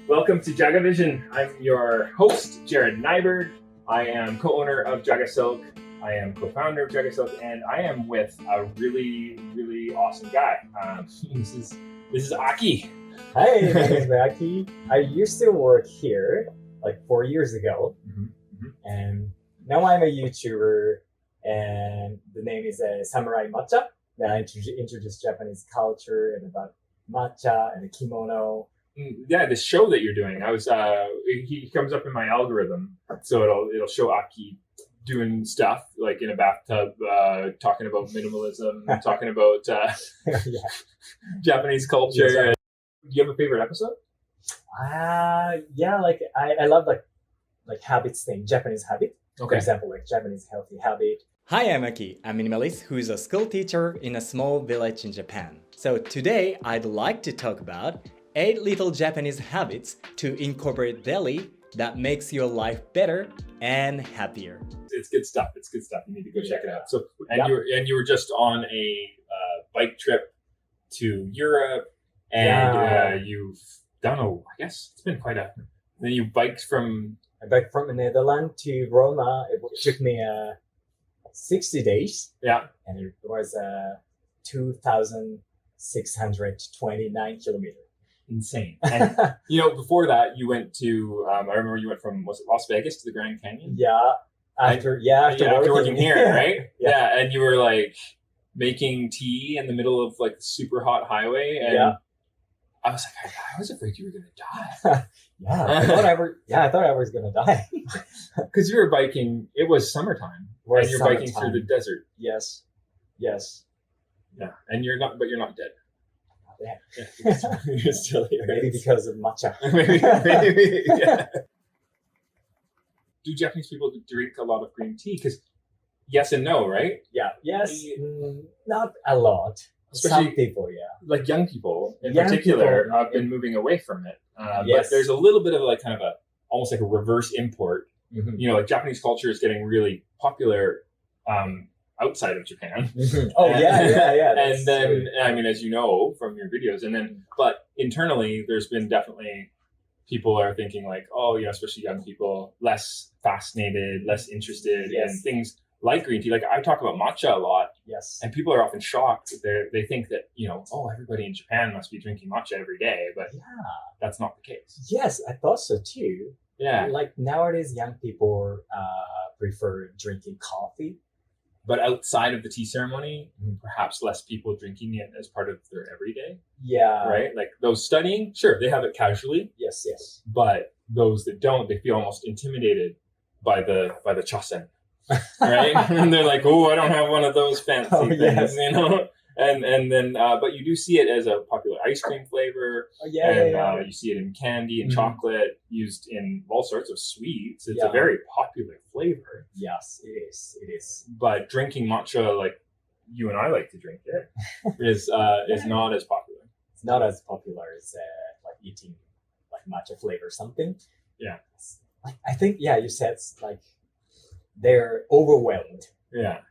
Welcome to JagaVision. I'm your host, Jared Nyberg. I am co-owner of JagaSilk. I am co-founder of JagaSilk, and I am with a really, really awesome guy. This is Aki. Hi, my name is Aki. I used to work here like 4 years ago, and now I'm a YouTuber, and the name is Samurai Matcha. And I introduce Japanese culture and about matcha and a kimono. Yeah, this show that you're doing, he comes up in my algorithm, so it'll show Aki doing stuff like in a bathtub, talking about minimalism, talking about Japanese culture. Yes, Do you have a favorite episode? Yeah, like I love like habits thing, Japanese habit. For Okay. example, like Japanese healthy habit. Hi, I'm Aki. I'm a minimalist who is a school teacher in a small village in Japan. So today I'd like to talk about 8 little Japanese habits to incorporate daily that makes your life better and happier. It's good stuff. It's good stuff. You need to go check it out. So, and Yeah. you were just on a bike trip to Europe, and Yeah. you've done I guess it's been quite a. Then you biked from. I back from the Netherlands to Roma. It took me 60 days, Yeah. and it was 2,629 kilometers. Insane. And before that, you went to. I remember you went from Las Vegas to the Grand Canyon. After working here, right? Yeah. And you were like making tea in the middle of like the super hot highway, and I was like, I was afraid you were gonna die I thought I was gonna die. because you were biking. It was summertime, and you're biking through the desert. Yes. Yeah, and you're not dead. Yeah. Yeah. You're still here. Maybe because of matcha. maybe, yeah. Do Japanese people drink a lot of green tea? Because yes and no, right? Yes, not a lot. Especially- Some people, Like young people in Young particular people, have been moving away from it. But Yes. there's a little bit of like kind of almost like a reverse import. Mhm. Like Japanese culture is getting really popular outside of Japan. Oh, yeah. And then, I mean, as you know from your videos, but internally, there's been definitely people are thinking like, especially young people, less fascinated, less interested in Yes. things like green tea. Like I talk about matcha a lot, Yes. and people are often shocked that they think that, everybody in Japan must be drinking matcha every day, but Yeah. that's not the case. Yes, I thought so too. Yeah. Like nowadays, young people prefer drinking coffee. But outside of the tea ceremony, Mhm. perhaps less people drinking it as part of their everyday, Yeah. right? Like those studying, sure, they have it casually, Yes. but those that don't, they feel almost intimidated by the chasen, right? And they're like, "Oh, I don't have one of those fancy Oh, things," yes. And then, but you do see it as a popular ice cream flavor, Oh, and you see it in candy and Mhm. chocolate, used in all sorts of sweets. It's a Yeah. very popular flavor. Yes, it is. But drinking matcha like you and I like to drink it is not as popular. It's not as popular as like eating like matcha flavor something. Yeah. Like I think you said it's like they're overwhelmed Yeah.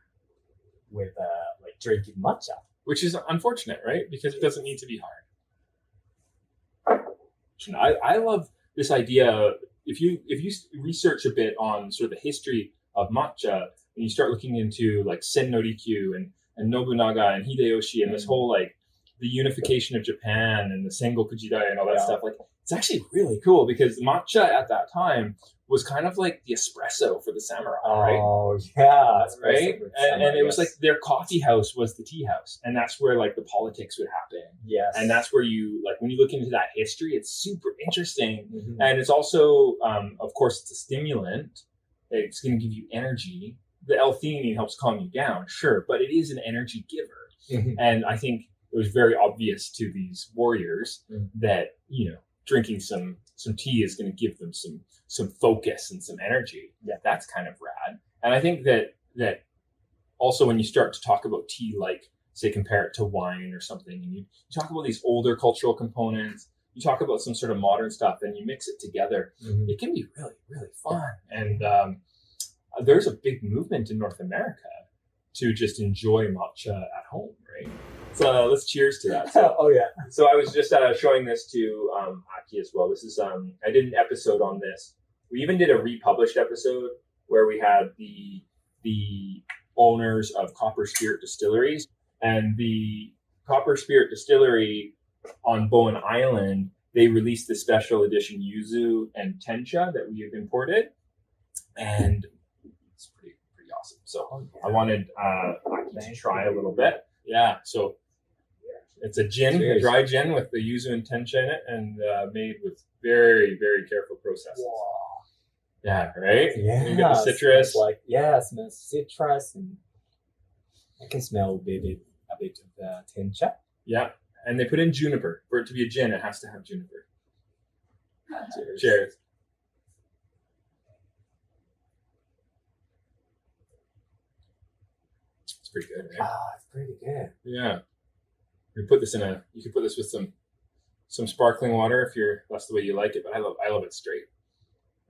with like drinking matcha. Which is unfortunate, right? Because it doesn't need to be hard. I love this idea. If you research a bit on sort of the history of matcha, and you start looking into like Sen no Rikyu and Nobunaga and Hideyoshi and this whole like the unification of Japan and the Sengoku Jidai and all that Yeah. stuff, like it's actually really cool because matcha at that time was kind of like the espresso for the samurai, right? Oh yeah, that's Right, and it was like their coffee house was the tea house, and that's where like the politics would happen, yes, and that's where you like when you look into that history, it's super interesting, Mhm. and it's also, of course, it's a stimulant. It's going to give you energy. The L-theanine helps calm you down, sure, but it is an energy giver, Mhm. and I think it was very obvious to these warriors Mhm. that drinking some tea is going to give them some focus and some energy. Yeah. That's kind of rad. And I think that also when you start to talk about tea, like say compare it to wine or something, and you talk about these older cultural components, you talk about some sort of modern stuff, and you mix it together, Mhm. it can be really, really fun. And there's a big movement in North America to just enjoy matcha at home, right? let's cheers to that. So, Oh yeah. so I was just showing this to Aki as well. This is I did an episode on this. We even did a republished episode where we had the owners of Copper Spirit Distilleries, and the Copper Spirit Distillery on Bowen Island. They released the special edition yuzu and tencha that we have imported, and it's pretty awesome. So I wanted Aki to try a little bit. Yeah, so it's a gin, a dry gin with the yuzu and tencha in it, and made with very, very careful processes. Wow. Yeah, right? Yeah. You get the citrus. It smells citrus, and I can smell a bit of tencha. Yeah, and they put in juniper. For it to be a gin, it has to have juniper. Cheers. Cheers. It's pretty good, right? It's pretty good. Yeah. You put this you can put this with some sparkling water if that's the way you like it, but I love it straight.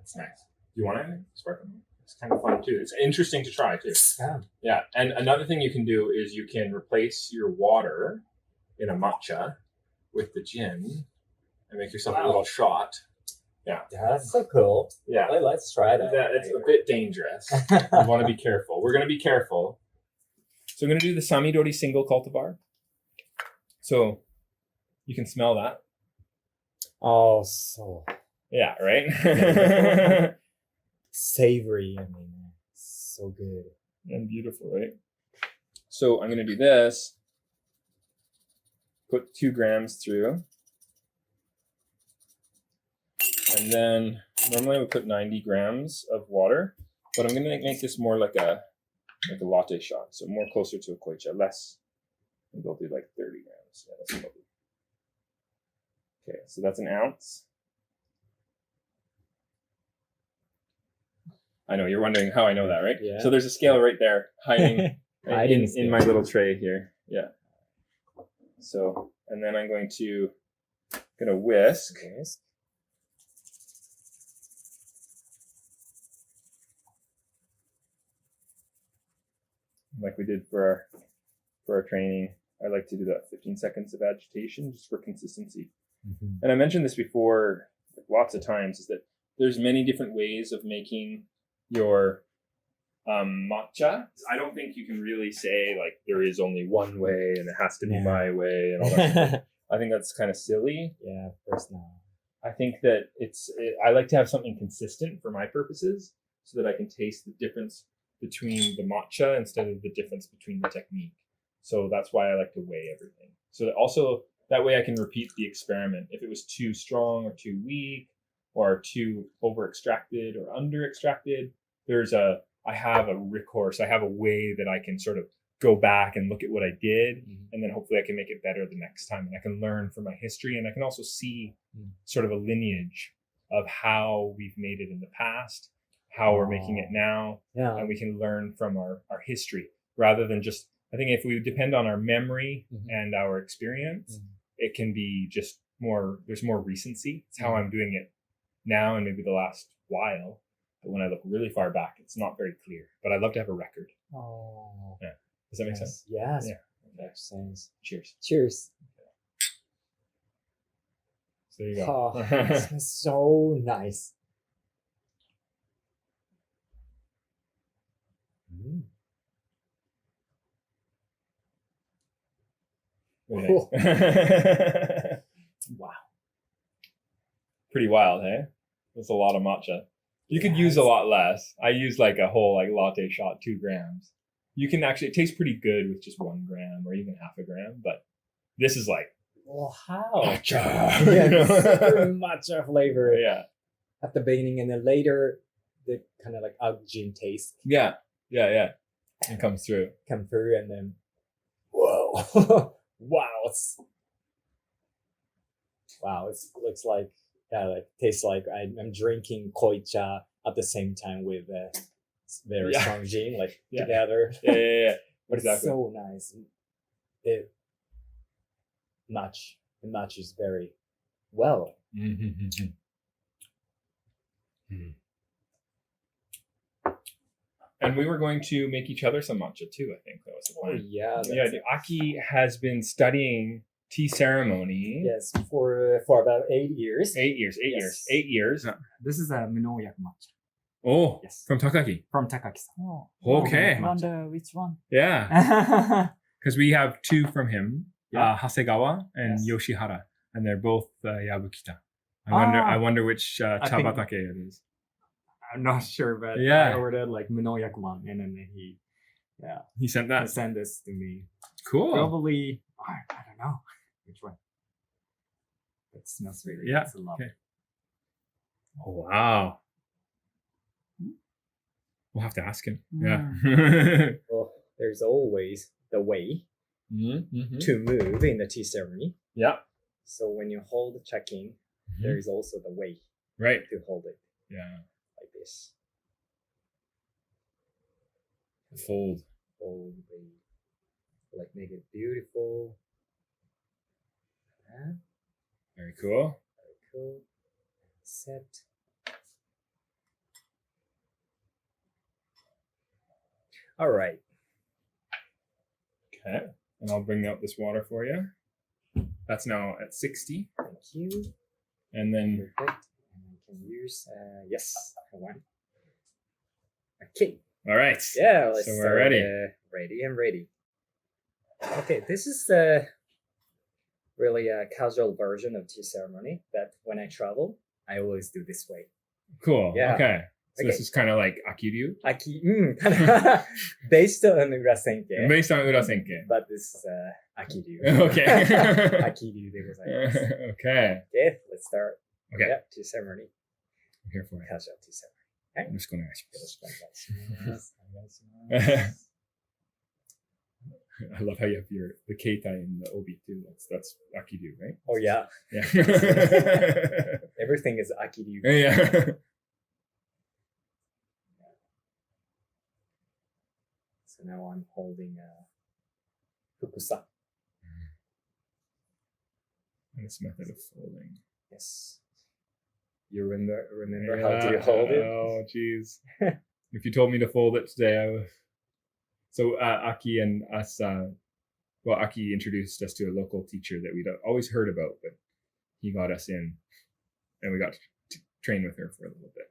It's nice. Do you want it sparkling? It's kind of fun too. It's interesting to try too. Yeah. Yeah. And another thing you can do is you can replace your water in a matcha with the gin and make yourself a little shot. Yeah. That's so cool. Yeah. Let's try that. It's a bit dangerous. You want to be careful. We're going to be careful. So I'm going to do the Samidori single cultivar. So you can smell that. Oh, so Yeah, right? savory. I mean, so good. And beautiful, right? So I'm going to do this. Put 2 grams through. And then normally I would put 90 grams of water, but I'm going to make this more like a latte shot. So more closer to a koicha, less. Maybe I'll do like 30 grams. Yeah, that's what I'll do. Okay, so that's an ounce. I know, you're wondering how I know that, right? Yeah. So there's a scale right there hiding in my little tray here. Yeah. So, and then I'm going to whisk. Yes. Like we did for our training. I like to do that 15 seconds of agitation just for consistency. Mm-hmm. And I mentioned this before lots of times, is that there's many different ways of making your matcha. I don't think you can really say like there is only one way and it has to be my way and all that. I think that's kind of silly. Yeah, of course not. I think that I like to have something consistent for my purposes so that I can taste the difference between the matcha instead of the difference between the technique. So that's why I like to weigh everything. So that also that way I can repeat the experiment. If it was too strong or too weak or too over extracted or under extracted, I have a recourse. I have a way that I can sort of go back and look at what I did, and then hopefully I can make it better the next time. And I can learn from my history, and I can also see sort of a lineage of how we've made it in the past, how we're making it now, and we can learn from our history rather than just, I think if we depend on our memory and our experience, it can be just there's more recency. It's how I'm doing it now and maybe the last while. But when I look really far back, it's not very clear. But I'd love to have a record. Oh. Yeah. Does that make sense? Yes. Yeah. Makes sense. Cheers. Cheers. So there you go. Oh, this is so nice. Really nice. Wow. Pretty wild, hey? That's a lot of matcha. You could use a lot less. I use like a whole latte shot, 2 grams. You can actually, it tastes pretty good with just 1 gram or even half a gram, but this is like, well, how? Matcha. Yeah, super matcha flavor at the beginning, and then later the kind of like Aljin taste Yeah. It comes through. come through, and then whoa, wow, it looks like tastes like I'm drinking koicha at the same time with very strong gin together. Yeah. But Exactly. it's so nice. The match is very well. And we were going to make each other some matcha too, I think that was the Oh plan. yeah. Yeah, Aki has been studying tea ceremony. Yes, for about 8 years. 8 years, 8 Yes. years, 8 years. This is a munoyak matcha Oh, Yes. from Takaki. from Takaki-san. Oh, Okay. wonder which one. Yeah, Yeah. because we have 2 from him, Yeah. Hasegawa and Yes. Yoshihara, and they're both Yabukita. Ah. I wonder which think- chabatake it is. I'm not sure, but Yeah. I ordered like munoyak one, and then he He sent that. sent this to me. Cool. Probably I don't know which one. It smells really Yeah, nice. I love okay. it. Oh, wow. We'll have to ask him. Yeah. Well, there's always the way Mhm. to move in the tea ceremony. Yeah. So when you hold the check-in, there is also the way Right. to hold it Yeah. like this. Fold. Hold the, like make it beautiful. Yeah, Very cool. very cool. Set. All right. Okay. And I'll bring out this water for you. That's now at 60. Thank you. And then, Perfect. And I can use yes, one. Okay. all right. Yeah, let's So we're start, ready. Ready and ready. Okay, this is the really a casual version of tea ceremony that when I travel, I always do this way. Cool. Yeah. Okay. So this Okay. is kind of like Akiryu. Aki, kind of based on Urasenke, Based on Urasenke. but this is Akiryu. Okay. Akiryu de gozaimasu. Okay. Okay, let's start. Okay. Yeah, tea ceremony. I'm here for it. Casual tea ceremony. よろしくお願いしよろしくお願いします。お願いしまます。す。I love how you have the keitai and the obi too. That's Akiryu, right? Oh yeah, Yeah. everything is Akiryu. Yeah. So now I'm holding fukusa. This method of folding. Yes. You remember how to hold it? Oh, jeez. If you told me to fold it today, I would. So Aki and us, Aki introduced us to a local teacher that we'd always heard about, but he got us in, and we got to train with her for a little bit.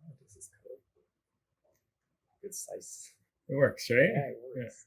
Oh, this is cool. Good size. It works, right? Yeah, it works.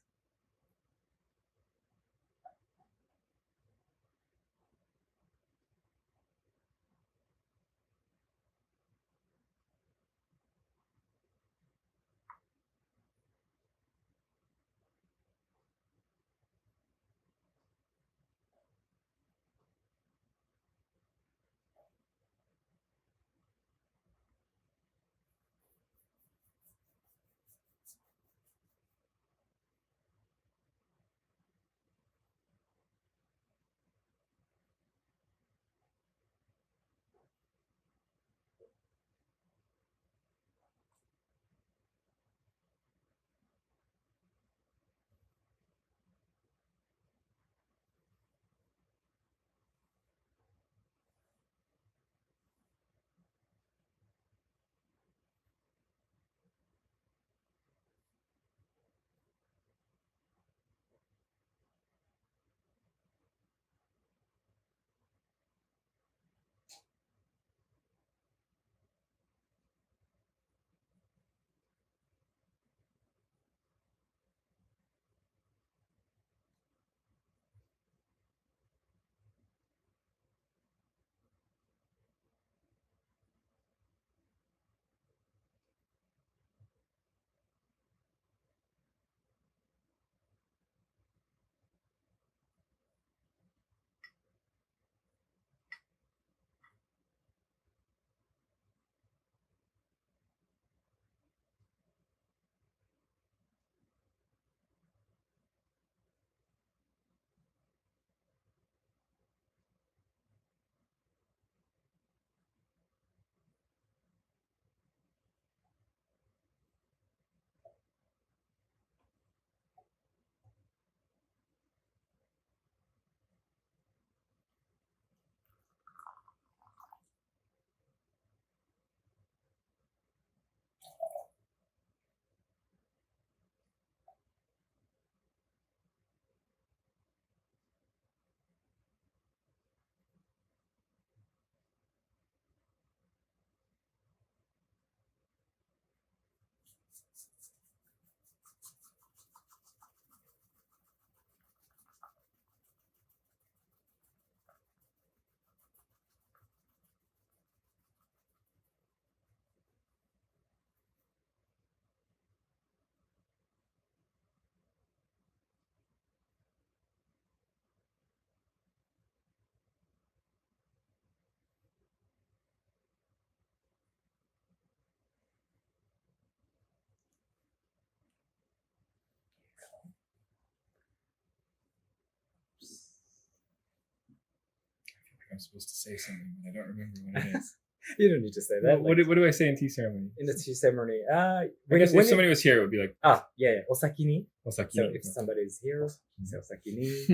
I'm supposed to say something, but I don't remember what it is. You don't need to say that. What do I say in tea ceremony? In the tea ceremony, I guess if somebody was here, it would be like, yeah, osaki ni. Osaki. So if somebody is here, say osaki ni.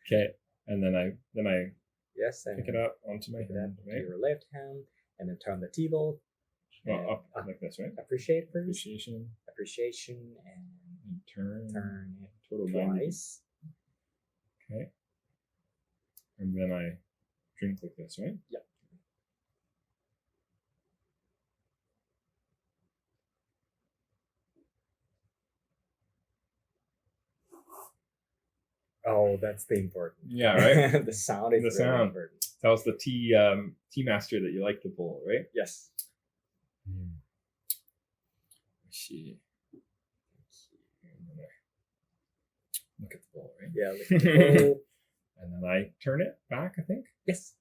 Okay, and then I Yes, and pick it up onto my pick it up hand, to right? your left hand, and then turn the tea bowl. Well, up like this, right? Appreciate first. Appreciation, and turn turn it total 90. twice. Okay, and then I drink like this, right? Yeah. Oh, that's the important. Yeah, right. The sound is The really sound. important. Tells the tea master that you like the bowl, right? Yes. See. Look at the bowl, right? Yeah. Look at the bowl. And then I turn it back, I think. Yes.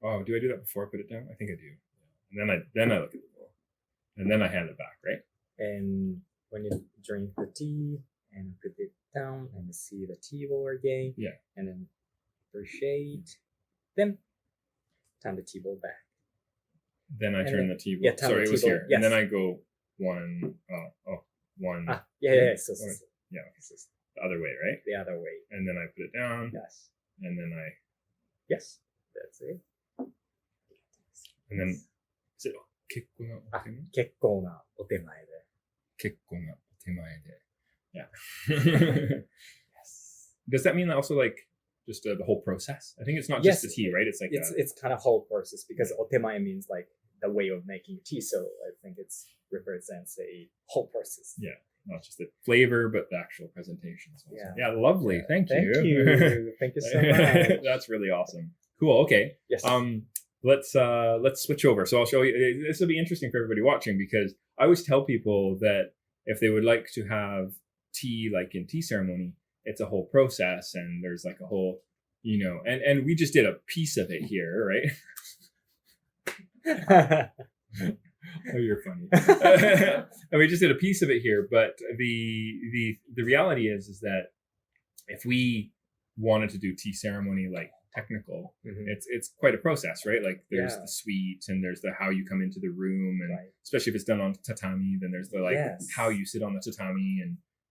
Oh, do I do that before I put it down? I think I do. And then I look at the bowl, and then I hand it back, right? And when you drink the tea and put it down and see the tea bowl again. Yeah. And then appreciate. Then turn the tea bowl back. Then I And turn then- the tea bowl. yeah, turn Sorry, the it was tea bowl, here. yes. And then I go one. Yeah. So Yeah. this is The other way, right? the other way. And then I put it down, Yes. and then I, Yes. That's it. and then is it kekko na otemae? 結構なお手前で。 Kekko na otemae de. Yeah. Yes. Does that mean also like just the whole process? I think it's not Yes. just the tea, right? It's like It's kind of whole process because otemae means like the way of making tea. So I think it's represents a whole process. Yeah. Not just the flavor, but the actual presentation. So, Yeah. yeah, lovely. Thank you. Thank you. Thank you so much. That's really awesome. Cool. Okay. Yes. Let's switch over. So I'll show you. This will be interesting for everybody watching because I always tell people that if they would like to have tea, like in tea ceremony, it's a whole process, and there's like a whole, and we just did a piece of it here, right? Oh, you're funny. And we just did a piece of it here, but the reality is that if we wanted to do tea ceremony like technical, it's quite a process, right? Like there's the suite, and there's the how you come into the room, and especially if it's done on tatami, then there's the how you sit on the tatami,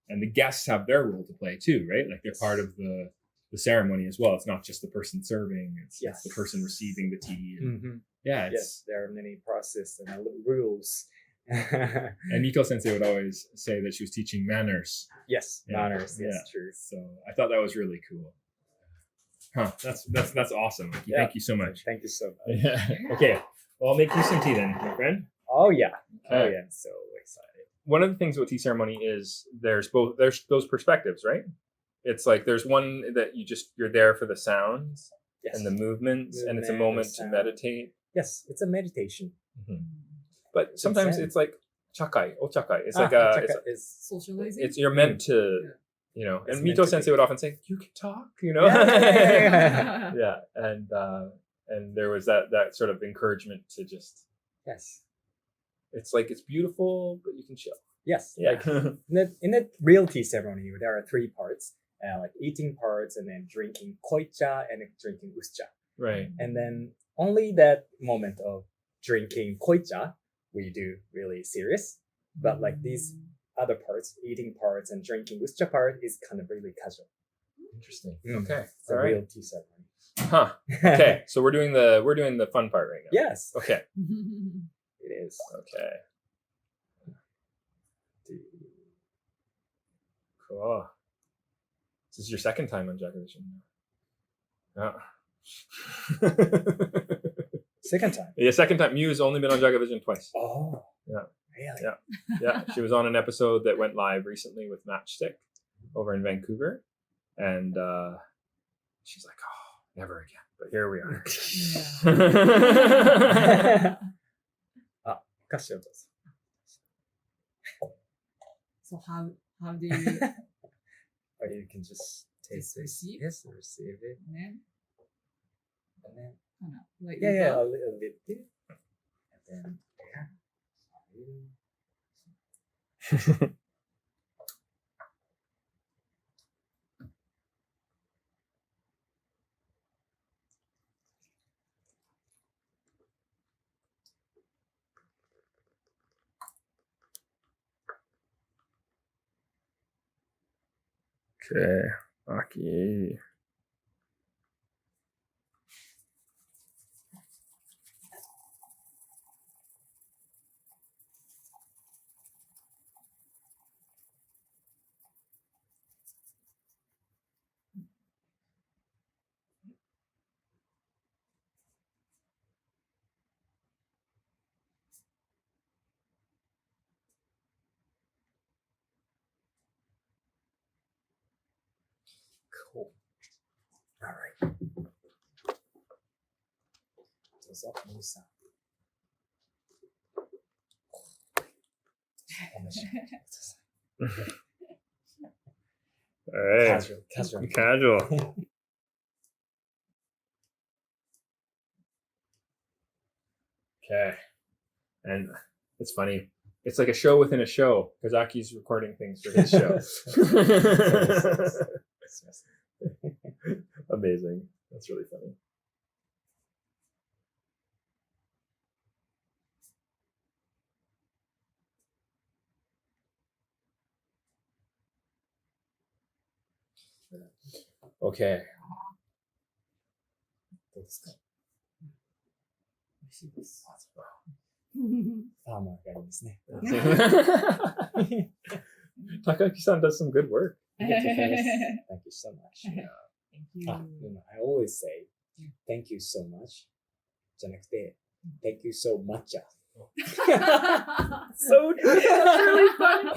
and the guests have their role to play too, right? Like they're part of the ceremony as well. It's not just the person serving; it's the person receiving the tea. And, yes, there are many processes and rules. And Nito Sensei would always say that she was teaching manners. Yes, manners. Yes, true. So I thought that was really cool. Huh? That's awesome. Mikey. Thank you so much. Thank you so much. Yeah. Okay. Well, I'll make you some tea then, my friend. Oh yeah. Okay. Oh yeah. I'm so excited. One of the things with tea ceremony is there's those perspectives, right? It's like there's one that you're there for the sounds and the movements, and it's a moment to meditate. Yes, it's a meditation. But sometimes it's like chakai, ochakai. It's like It's socializing. it's you're meant to, and Mito Sensei would often say, "You can talk," Yeah. Yeah, and there was that sort of encouragement to just. Yes. It's like it's beautiful, but you can chill. Yes. Yeah. In the real tea ceremony, there are 3 parts, like eating parts, and then drinking koicha and then drinking uscha. Right. And then only that moment of drinking koicha, we do really serious. But like these other parts, eating parts and drinking uscha part is kind of really casual. Interesting. Mm. Okay. It's a real tea ceremony. Huh. Okay. So we're doing the fun part right now. Yes. Okay. It is. Okay. Cool. This is your second time on JagaVision. Yeah. Second time. Yeah, second time. Mew's only been on JagaVision twice. Oh. Yeah. Really? Yeah. Yeah. She was on an episode that went live recently with Matchstick over in Vancouver. And she's like, oh, never again. But here we are. So how do you Or you can just taste it. receive? Yes, receive it. then And then like yeah, a little bit. And then Okay, Aki. Cool. All right. どうぞ、皆さん。お召し上がりください。 All right. Casual. Casual. Okay. And it's funny. It's like a show within a show because Aki's recording things for his show. Amazing. That's really funny. Okay. どうですか？美味しいです。うファーマーがいいですね。Takaki-san does some good work. Thank you so much. Thank you. I always say thank you so much じゃなくて thank you so much. So that's really funny.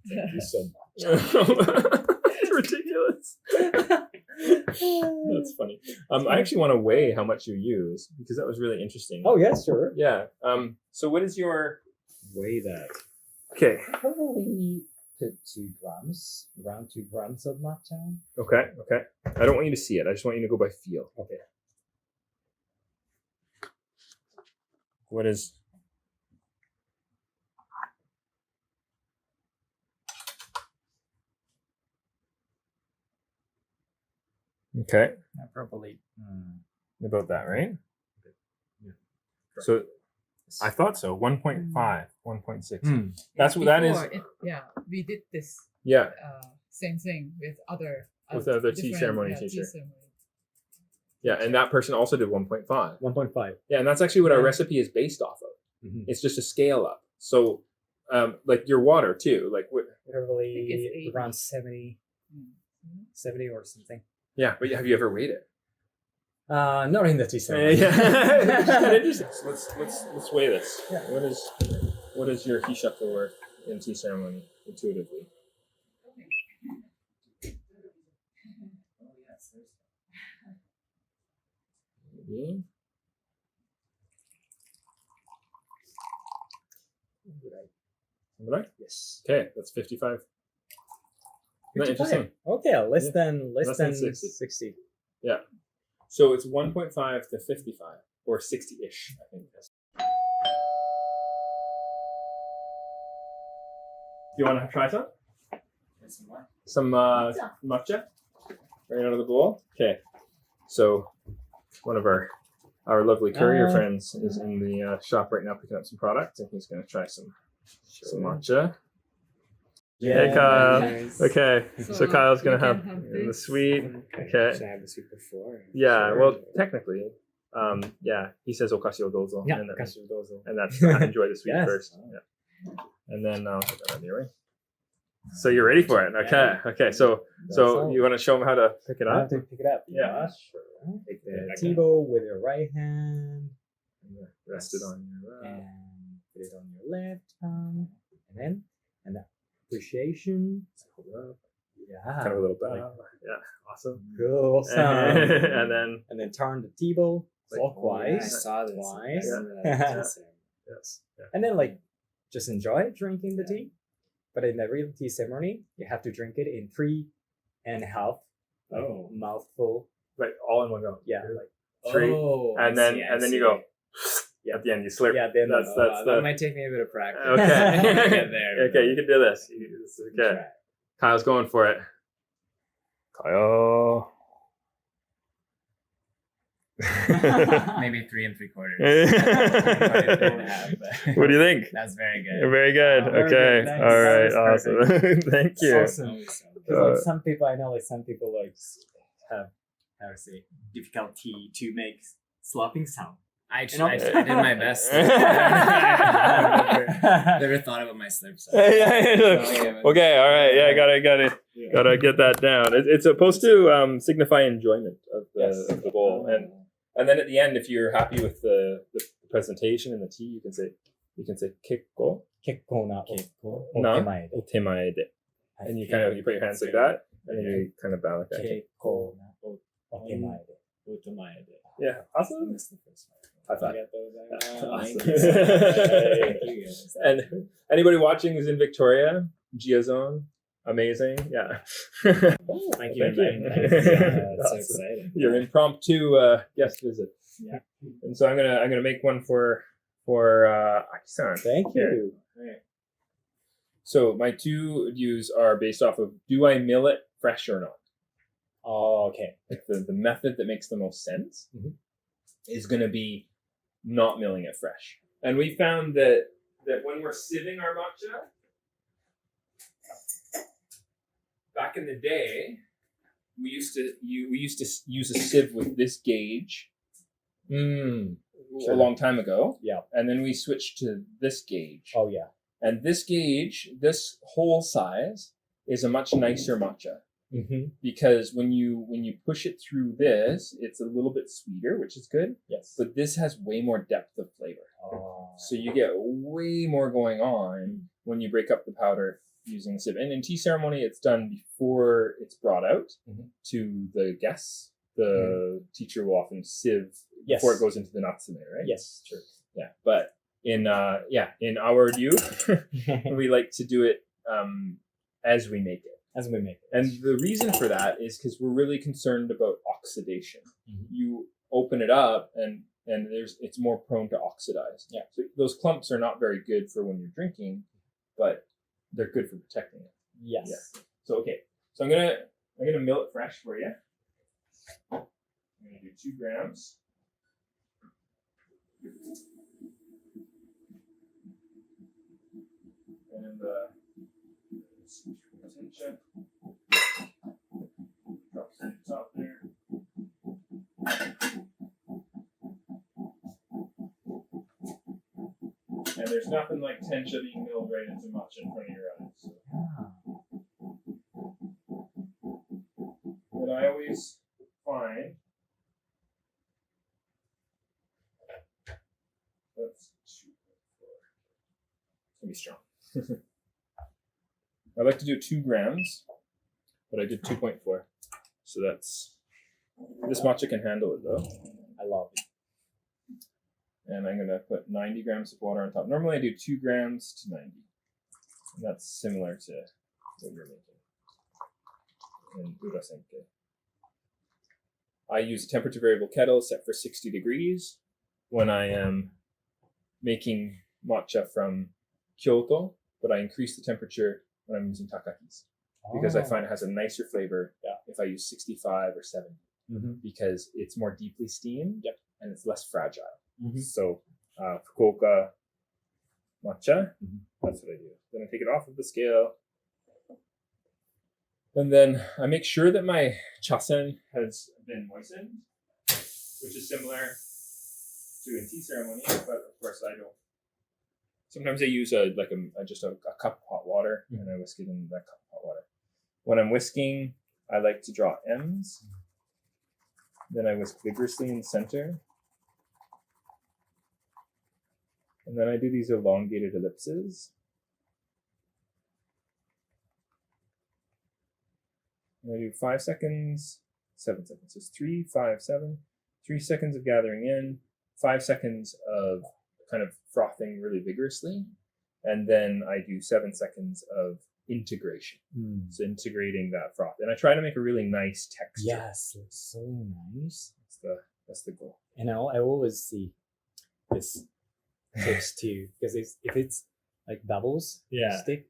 Thank you so much. It's ridiculous. That's funny. I actually want to weigh how much you use because that was really interesting. Oh, yeah, sure. Yeah. So what is your... Weigh that. Okay. Probably put 2 grams, around 2 grams of matcha. Okay. I don't want you to see it. I just want you to go by feel. Okay. What is... Okay. Probably. About that, right? Yeah. So I thought so. 1.5, 1.6. That's what Before that is. We did this Yeah. same thing with other With other tea different, ceremony tea teacher. ceremony. Yeah. And that person also did 1.5. 1.5. Yeah. And that's actually what our Yeah. recipe is based off of. Mm-hmm. It's just a scale up. So, like your water too. Like what? Probably it's 80. around 70, Mm. 70 or something. Yeah. But have you ever weighed it? Not in the tea ceremony. It's kind of interesting. So let's weigh this. Yeah. What is your hishaku work in tea ceremony intuitively? Maybe. Right? Yes. Okay, that's 55. Isn't that interesting? Okay, less Yeah. than Less than 60. 60. Yeah. So it's 1.5 to 55 or 60-ish, I think. Do you want to try some? Some matcha? Right out of the bowl? Okay. So one of our lovely courier friends is in the shop right now picking up some products, and he's going to try some matcha. Yeah. Hey, Kyle. Nice. Okay. So Kyle's going to you have can have the this. sweet. Okay. Should I have the sweet before? Yeah. Sure. Well, technically, yeah. He says okashi o dozo. Yeah, And then- okashi dozo. and that's enjoy the sweet Yes. first. Yeah. And then I'll put that out of your way. So you're ready for it? Okay. Okay. So all. you want to show them how to pick it I have up? to pick it up. Yeah. Sure. Take the Okay. tea bowl with your right hand Rest it on your and put it on your left palm, and then appreciation. Hold it up. Yeah. Kind of a little bow. Yeah. Awesome. Cool. And then turn the tea bowl I clockwise. saw this. Twice. yes. Yeah. And then just enjoy drinking the tea. But in the real tea ceremony, you have to drink it in 3.5 mouthful. Like all in one go. Yeah, Three. Oh, And then you go. At the end you slurp. Yeah, then that's that the. might take me a bit of practice. Okay. to get there. Okay, you can do this. You can do this. Okay. Kyle's going for it. Kyle. Maybe 3 3/4. What do you think? That's very good. Very good. Very Okay. good. Thanks. All right. That was Awesome. Thank you. Awesome. Because like some people I know, like some people like have how to say difficulty to make slopping sound. I You know? did my best. Never thought about my slips. Okay, all right. Yeah, gotta get that down. It's supposed to signify enjoyment of the bowl, and then at the end, if you're happy with the presentation and the tea, you can say kekko 結構なおな手前で。お手前で, and you kind of you put your hands like that, and you kind of bow like that. 結構なお手前で。 Yeah, awesome. High five. Awesome. Thank you guys. And anybody watching who's in Victoria, Gia Zone, amazing. Yeah. Thank you. It's so exciting. Your impromptu guest visit. Yeah. And so I'm gonna make one for Aki-san. Thank you. Right. So my two views are based off of, do I mill it fresh or not? Oh, okay. Like the method that makes the most sense is going to be not milling it fresh. And we found that when we're sieving our matcha, back in the day, we used to use a sieve with this gauge. A long time ago. Yeah. And then we switched to this gauge. Oh yeah. And this gauge, this hole size, is a much nicer matcha. Because when you push it through this, it's a little bit sweeter, which is good. Yes. But this has way more depth of flavor. Oh. So you get way more going on when you break up the powder using the sieve. And in tea ceremony, it's done before it's brought out to the guests. The teacher will often sieve before it goes into the natsume, right? Yes, true. Yeah. But in our view, we like to do it as we make it. As we make it. And the reason for that is because we're really concerned about oxidation. You open it up and it's more prone to oxidize. Yeah. So those clumps are not very good for when you're drinking, but they're good for protecting it. Yes. Yeah. So okay. So I'm gonna mill it fresh for you. I'm gonna do 2 grams. And attention. Drops on the top there. And there's nothing like tencha being milled right into matcha in front of your eyes. So. But I always find that's 2.4. It's gonna be strong. I like to do 2 grams, but I did 2.4. So that's, this matcha can handle it though. I love it. And I'm gonna put 90 grams of water on top. Normally I do 2 grams to 90. And that's similar to what you're making in urasenke. I use a temperature variable kettle set for 60 degrees when I am making matcha from Kyoto, but I increase the temperature when I'm using takakis because I find it has a nicer flavor if I use 65 or 70 because it's more deeply steamed and it's less fragile. So Fukuoka matcha, that's what I do. Then I take it off of the scale. And then I make sure that my chasen has been moistened, which is similar to in tea ceremony, but of course I don't. Sometimes I use just a cup of hot water and I whisk it in that cup of hot water. When I'm whisking, I like to draw M's. Then I whisk vigorously in the center. And then I do these elongated ellipses. And I do 5 seconds, 7 seconds. So it's 3, 5, 7. 3 seconds of gathering in, 5 seconds of kind of frothing really vigorously. And then I do 7 seconds of integration. So integrating that froth. And I try to make a really nice texture. Yes, it's so nice. That's the goal. And I always see this tips too, because if it's like doubles stick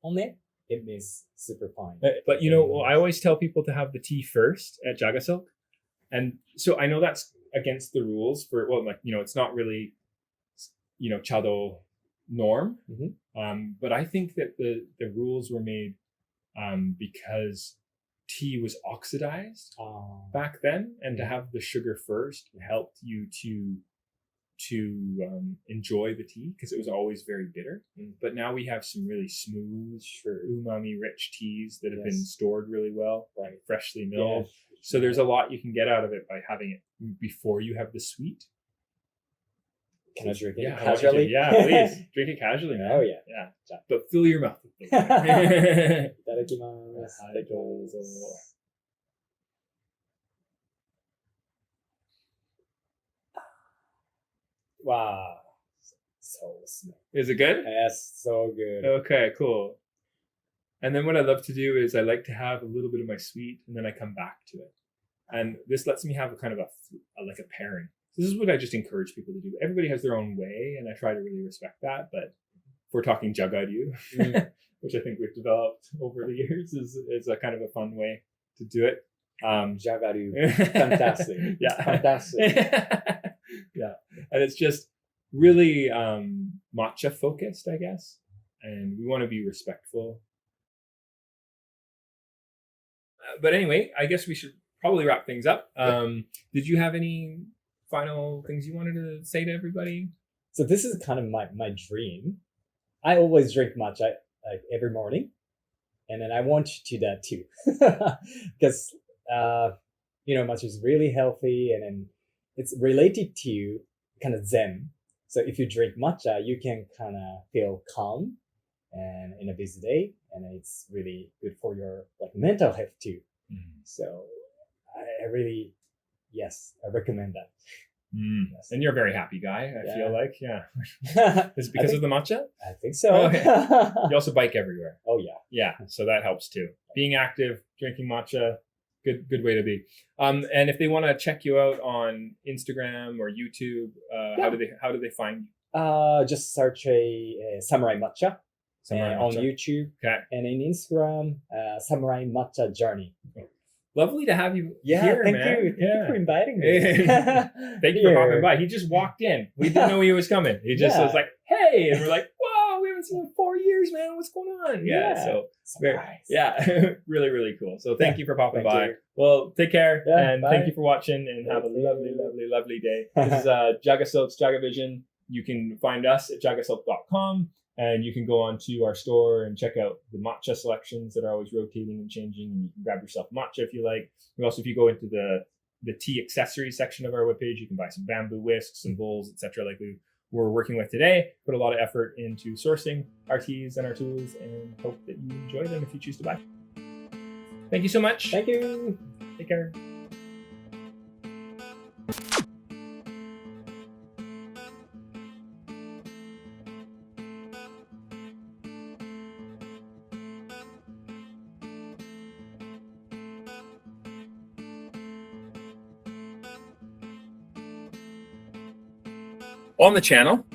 on it, it makes super fine. But you know, I always tell people to have the tea first at JagaSilk. And so I know that's against the rules for, it's not really, chado norm. But I think that the rules were made because tea was oxidized back then, and to have the sugar first helped you to enjoy the tea because it was always very bitter. But now we have some really smooth, umami rich teas that have been stored really well, freshly milled. So there's a lot you can get out of it by having it before you have the sweet. Can I drink it Yeah, casually? Yeah, please drink it casually, man. Oh yeah. Yeah, but fill your mouth. いただきます。はい、どうぞ。Wow. So smooth. Is it good? Yes, so good. Okay, cool. And then what I love to do is I like to have a little bit of my sweet, and then I come back to it. And this lets me have a kind of like a pairing. This is what I just encourage people to do. Everybody has their own way, and I try to really respect that. But if we're talking Jagadu, which I think we've developed over the years, is a kind of a fun way to do it. Jagadu. Fantastic. Yeah. Fantastic. Yeah. And it's just really matcha focused, I guess. And we want to be respectful. But anyway, I guess we should probably wrap things up. Did you have any final things you wanted to say to everybody? So this is kind of my dream. I always drink matcha like every morning, and then I want to do that too, because matcha is really healthy, and then it's related to kind of zen. So if you drink matcha, you can kind of feel calm and in a busy day, and it's really good for your mental health too. So I really, I recommend that. Yes. And you're a very happy guy, I feel like. Is it because of the matcha? I think so. Okay. You also bike everywhere. Oh yeah. Yeah, so that helps too. Being active, drinking matcha, good way to be. And if they want to check you out on Instagram or YouTube, how do they find you? Just search a Samurai Matcha. Samurai on Matcha. YouTube, Okay. and in Instagram, Samurai Matcha Journey. Lovely to have you Yeah, here, thank man. you. Thank you for inviting me. Thank you for popping by. He just walked in. We didn't know he was coming. He just was like, "Hey," and we're like, "Whoa, we haven't seen him in 4 years, man. What's going on?" So really, really cool. So thank you for popping by. You. Well, take care, and bye. thank you for watching, and have a lovely day. This is JagaSilk's JagaVision. You can find us at jagasilk.com. And you can go on to our store and check out the matcha selections that are always rotating and changing. And you can grab yourself matcha if you like. And also, if you go into the tea accessories section of our webpage, you can buy some bamboo whisks and bowls, etc. like we were working with today. Put a lot of effort into sourcing our teas and our tools, and hope that you enjoy them if you choose to buy. Thank you so much. Thank you. Take care. On the channel,